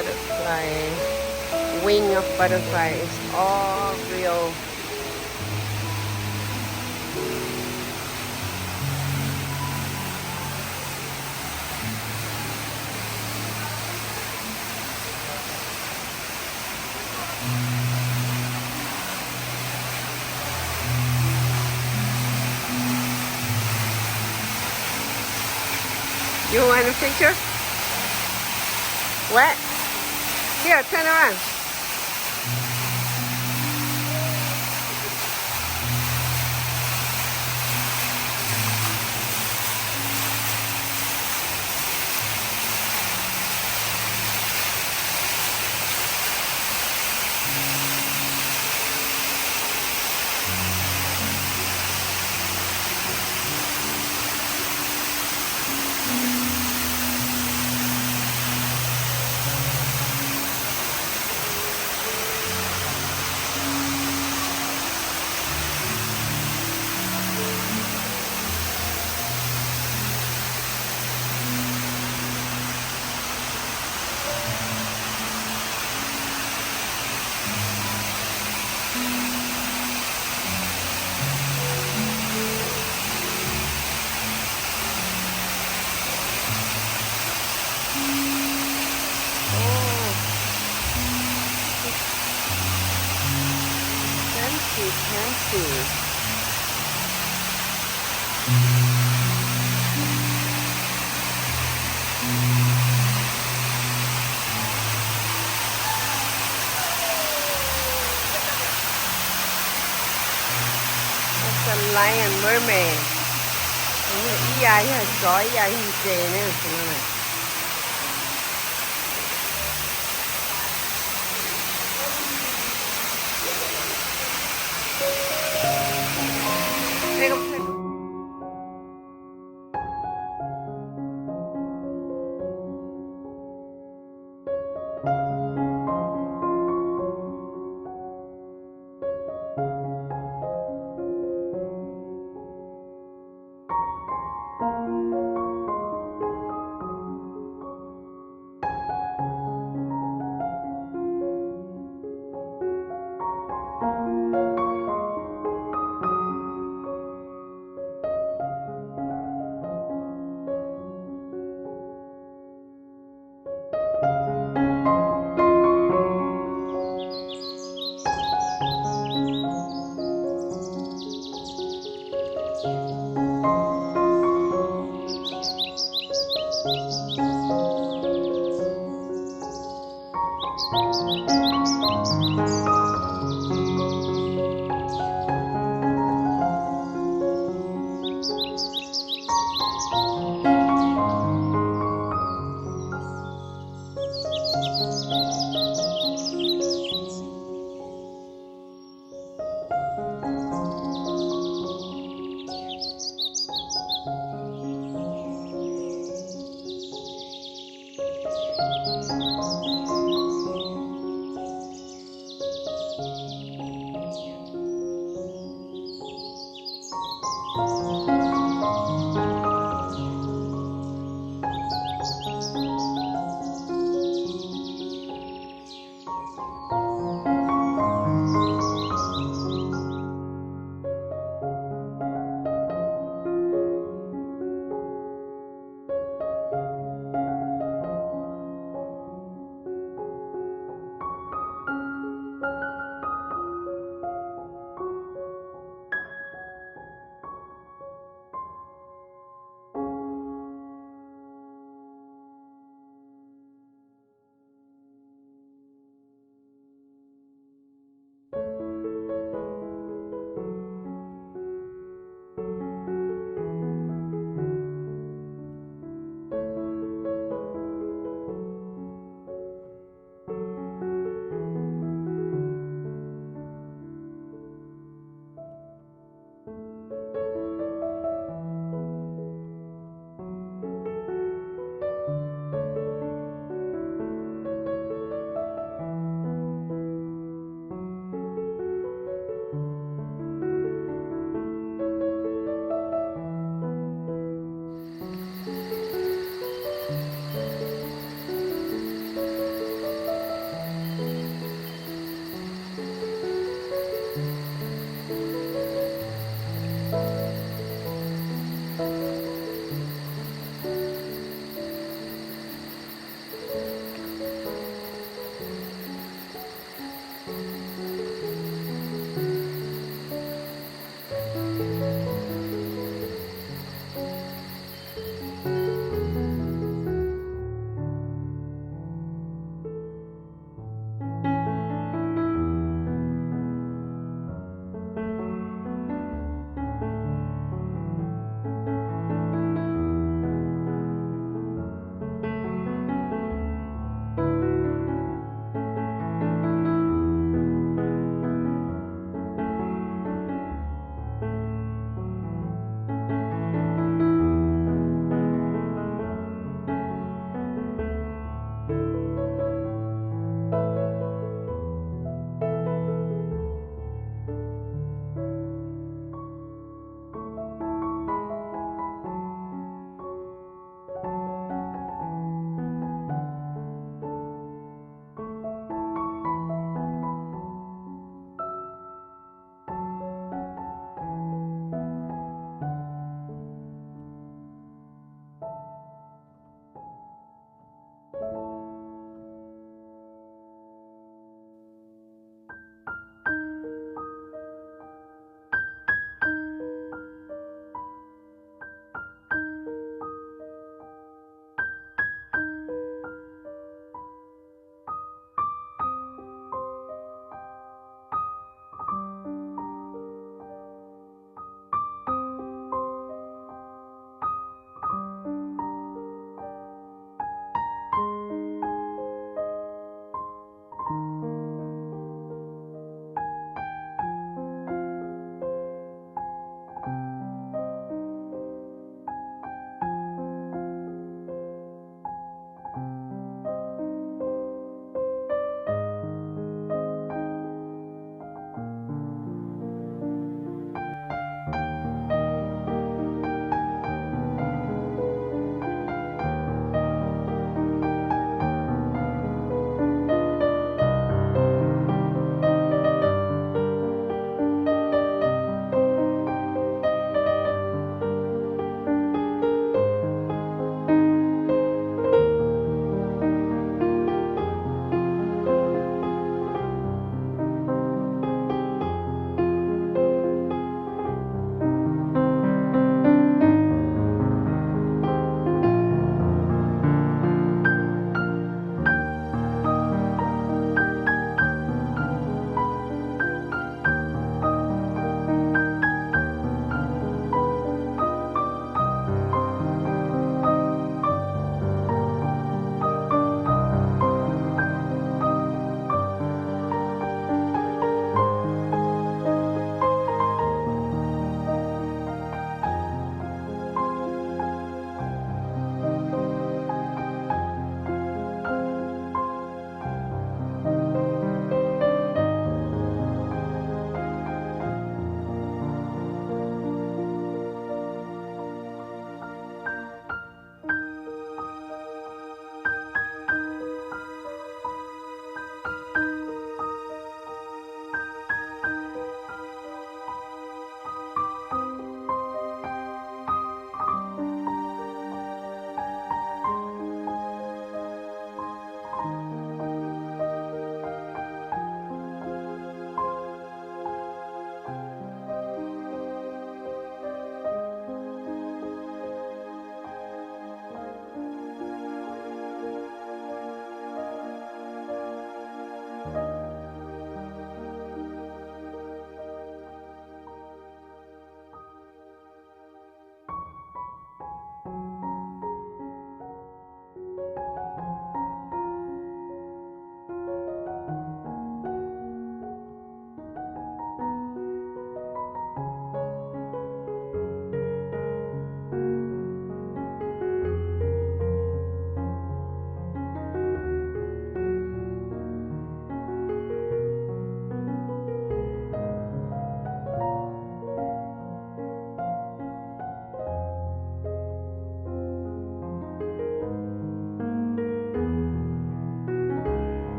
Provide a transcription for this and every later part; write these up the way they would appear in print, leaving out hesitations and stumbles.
butterfly, wing of butterfly is all real. You want a picture? What? Here, turn around. Fancy. That's a lion mermaid. Ý dài hay chó dài hình chè nữa.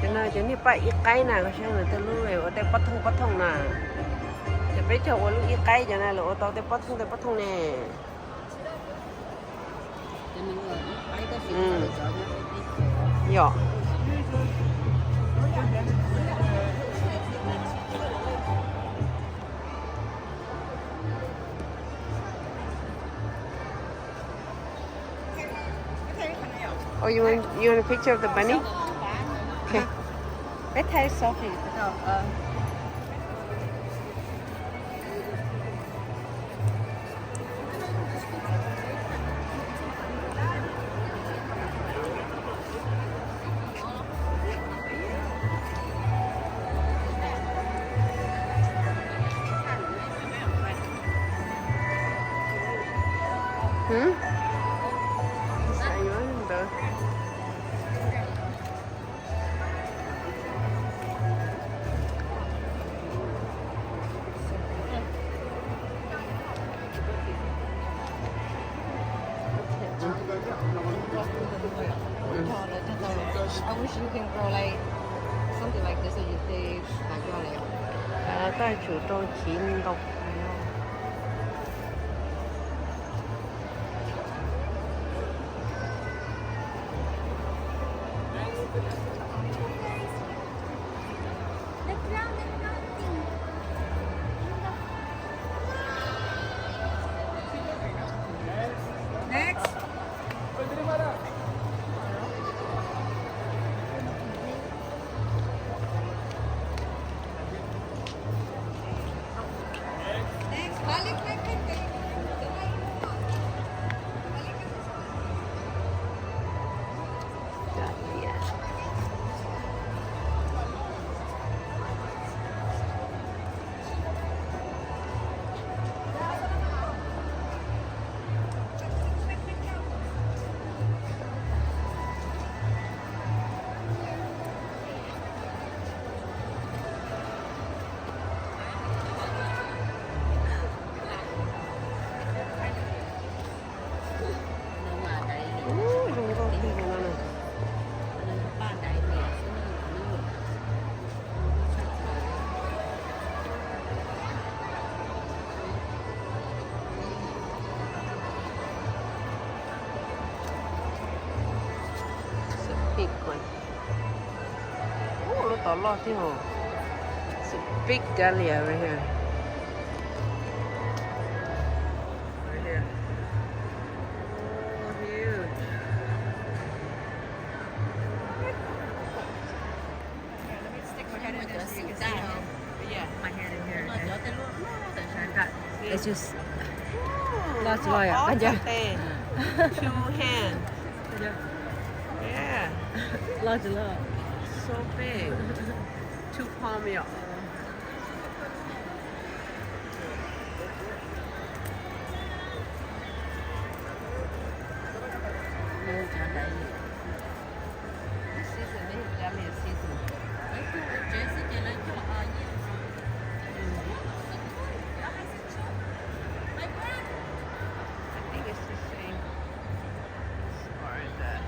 cho nên cho nên phải ít cái nào có xem người ta luôn rồi ở đây bắt thông nè thì bây giờ ở lúc ít cái cho nên là ở tao đây bắt thông nè dạ Oh, you want a picture of the bunny? Okay. Let's take selfie. Sayuan I wish you can grow like something like this so you say like grow like. 在主动勤动。Next. Balik na kita. Big one. Oh, look at a lot here. It's a big dahlia right here. Right here. Oh, huge. Let me stick my head in there so you can see how. Yeah, my head in here. It's just. Lots of lawyer. All Aja. Two hands. Yeah. Lots of love. So big. 2 palm y'all. Season, maybe that means season. I think it's the same as far as that.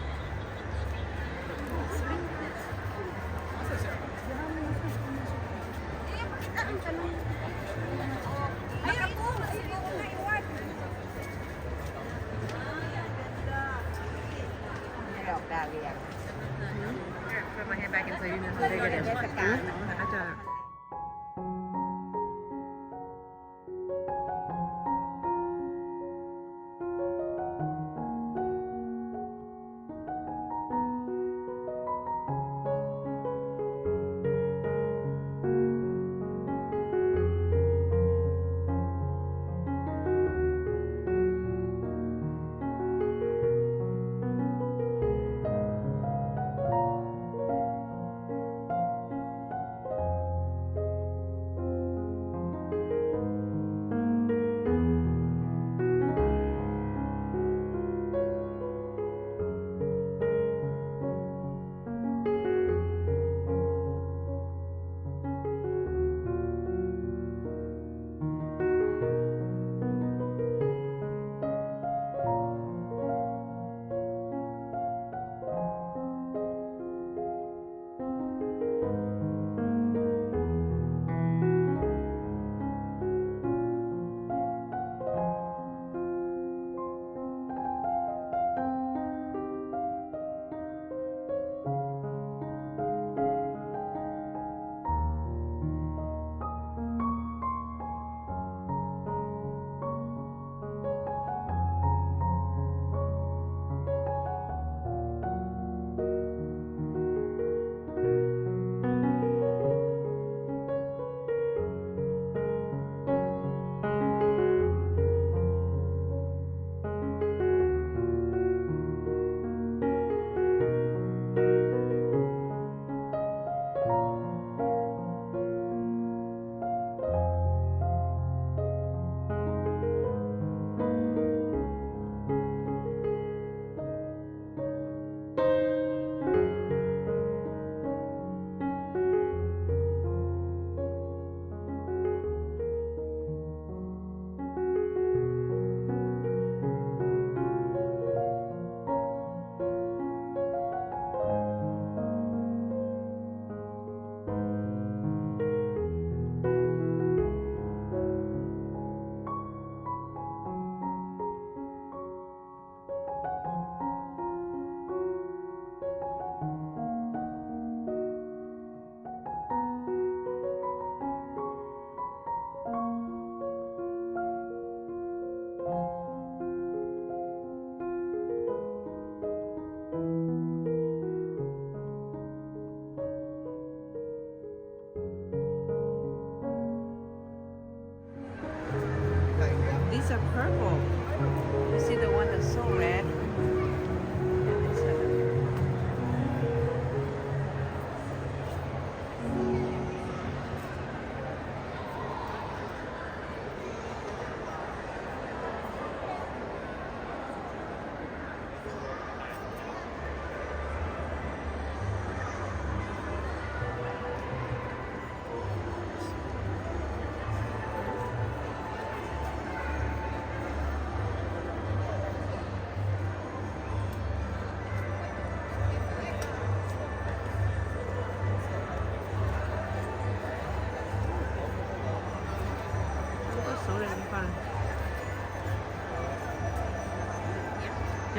Dọc đà liền. Here, put my hand back in so you know how big it is.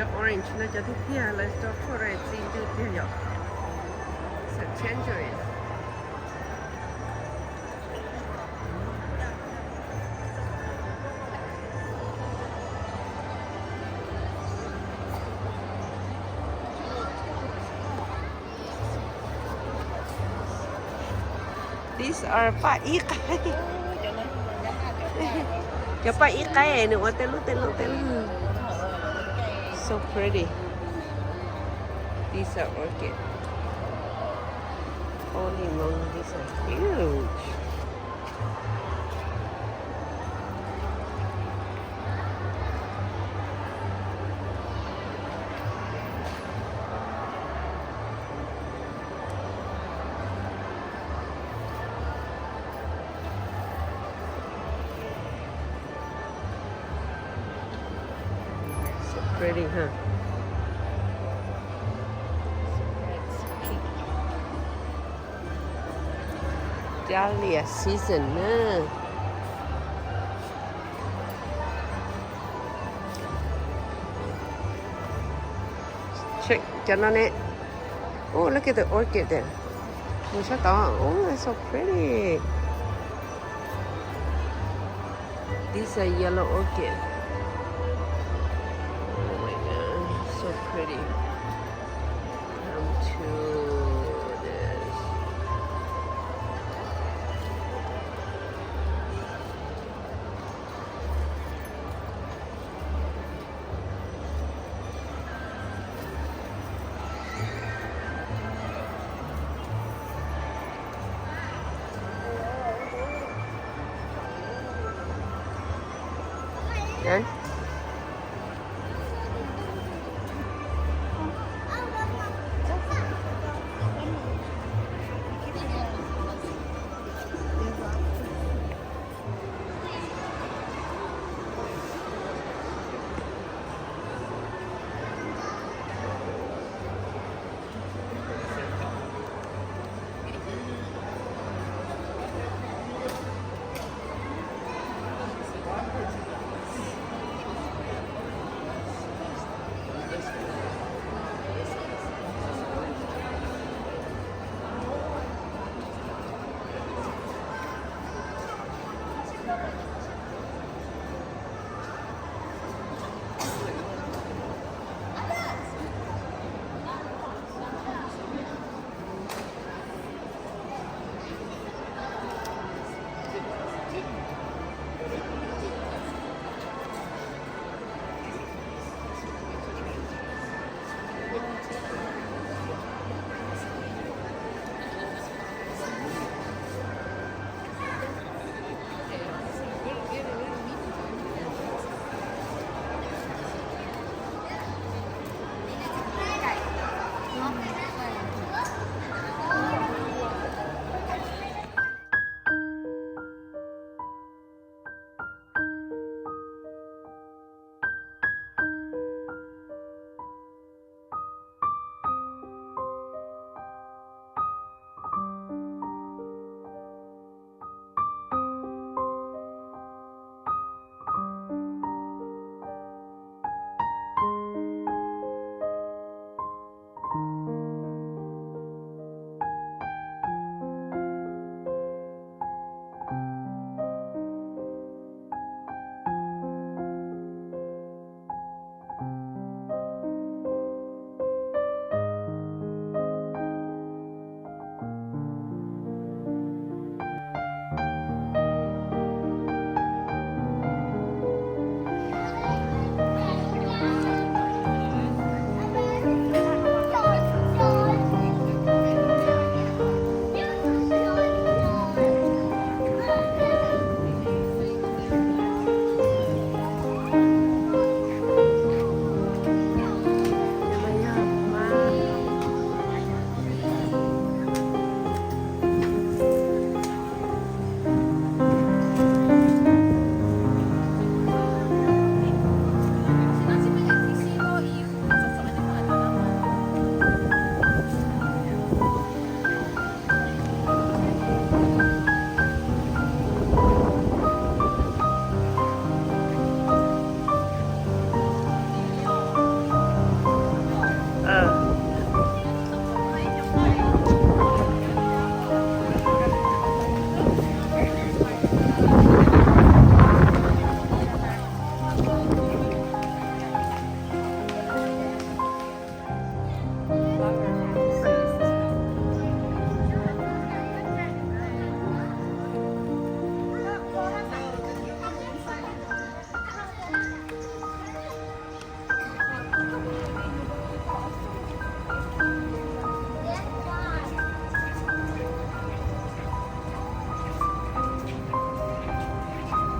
จะ orange น่าจะที่เที่ยเลยจะ chocolate ซีนจุดเดียวสัก tangerine These are ป้าอีไก่จะป้าอีไก่หนูว่าเตลุ so pretty these are orchid holy moly these are huge pretty, huh? Dahlia season, huh? Check, Janane. Oh, look at the orchid there. Oh, that's so pretty. These are yellow orchid. So pretty. Come to this.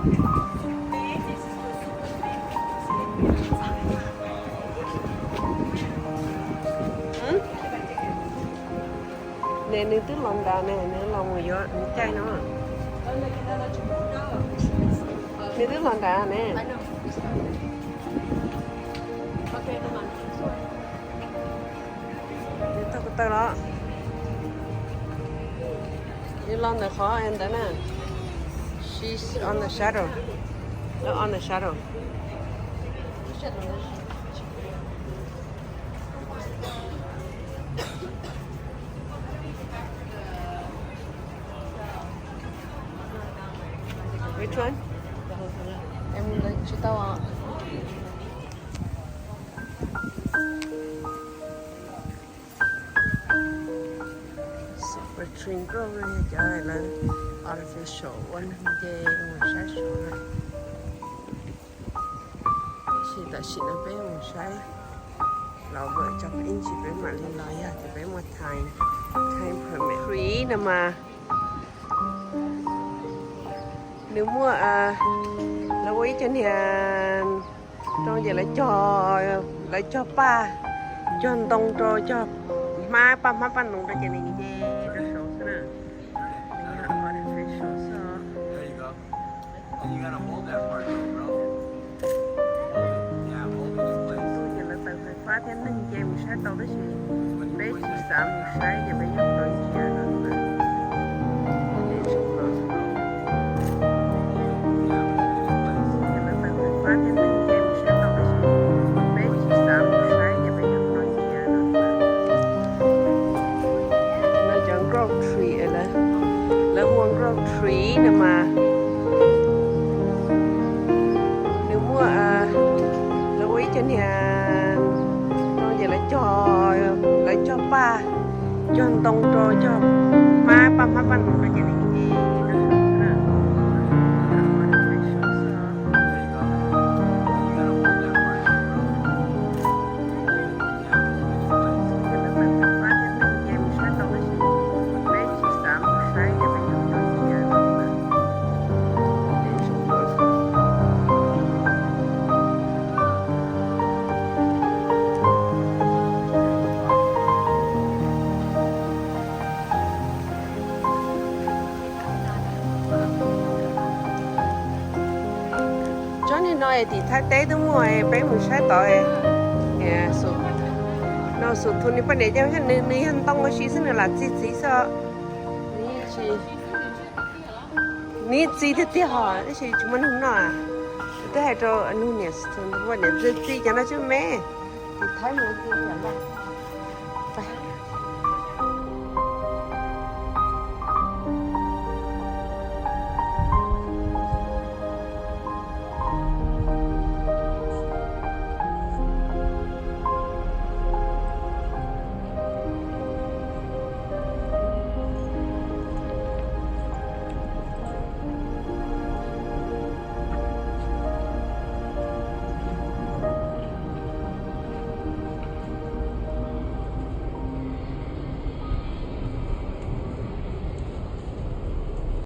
nè nữ tứ lòng đà nè nữ lòng người gió nữ chay nó nữ tứ lòng đà nè I know. Okay, come on. nữ tao tao đó nữ lòng là khó em đó nè she's on the shadow no on the shadow which one Em lấy chị tao à? super twinkle này trời là artificial one day một sai số này chỉ là bé một saiเราเบิดจับอินจิไปมาลีลายาจะไปมาไทยpermit free นะมาnếu mua là quý trên nhà trong giờ lại cho pa cho tông cho má pa má pa nung ra cái này gì đó số thế nào artificial so There you go. And you gotta hold that part though, bro. Hold it. Yeah, hold it in place. tôi giờ là tự phải phá thế nên chơi một sai tàu đó chị When bé you chỉ place it, sợ một sai giờ bé nhóc rồi chị à nó mà để xuống rồi yeah, hold it in place. giờ là tự phải phá thế nên chơi một sai tàu đó chị bé chỉ sợ một sai giờ bé nhóc rồi chị à nó mà nó chẳng grove tree là huang grove tree nè mà nếu mua là quý trên nhà nó giờ lại cho pa cho tông cho má pa má pa nó cái này gì đó There you go. And you gotta hold that part though, bro. Yeah, hold it in place. Johnny nói thì thái tế đúng rồi bé một sai tội sụt nó sụt thôi nếu để cho hắn nên hắn tông cái gì xin là gì sao ní gì thế tiếc họ cái gì chúng mình không nói thế hay cho anh nuôi nè thôi vấn đề gì cho nó chứ mẹ thì thấy một gì vậy